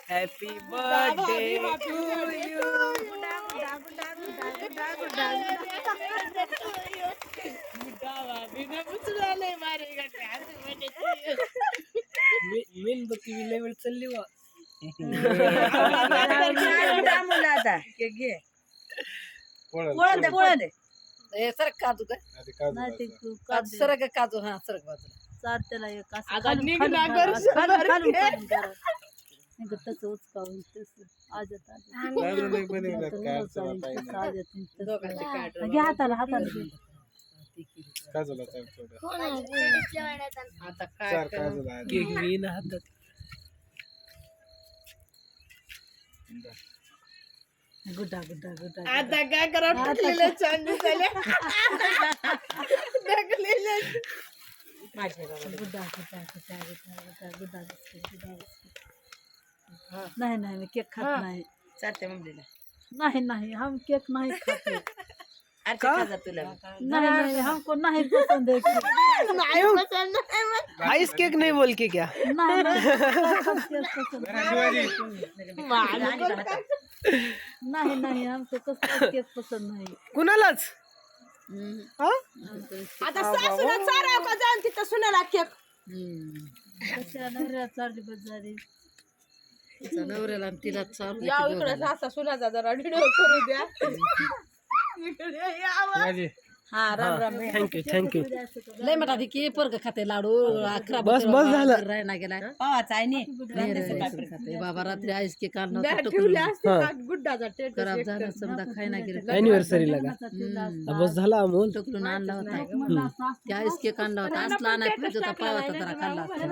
Happy birthday to you. मेणबत्ती लेवल चालली वा. मुलाचा घे सर काजू का सर काजू हा सर बाजूला चार त्याला एक असं आता खालून- निघ खालून ना करा, घर असं खालून- घर खालून- घे. खालून करा. नाही का तसं उचकावून तसं आज येत आज घे हाताला हाताला घे. आता काय केक मी ना हातात. गुड्डा गुड्डा गुड्डा आता काय करा टाकलेले चांदी झाले. टाकलेले गुड्डा गुड्डा गुड्डा गुड्डा गुड्डा गुड्डा बिस्किट गुड्डा बिस्किट. नाही नाही मी केक खात नाही चालते मम्मीला नाही नाही हम केक नहीं खाते खाजा तुला नहीं नहीं हमको नहीं पसंद है केक. आइस केक नहीं बोल के क्या. नहीं नहीं केक पसंद नहीं नहीं हमको कसला केक पसंद नहीं. कुणालाच आता सासूला चाराव का जाऊन तिथं सुनाला केक कशा नवऱ्या चालली बजारी नवऱ्याला तिला चालू या इकडे सासा सुनाचा जरा व्हिडिओ करू द्या. हा राम राम थँक्यू थँक्यू. लय म्हणा की पोरग खाते लाडू अकरा बस बस झालं. राहिना गेला पावाचा आहे खाते बाबा रात्री आईस के कारण गुड्डाचा खराब झाला समजा खायना गेलं अॅनिव्हर्सरीला का बस झाला अमोल. टोकलून आणला होता त्या आईस केक आणला होता असला नाही पाहिजे होता पावाचा जरा खाल्ला असता.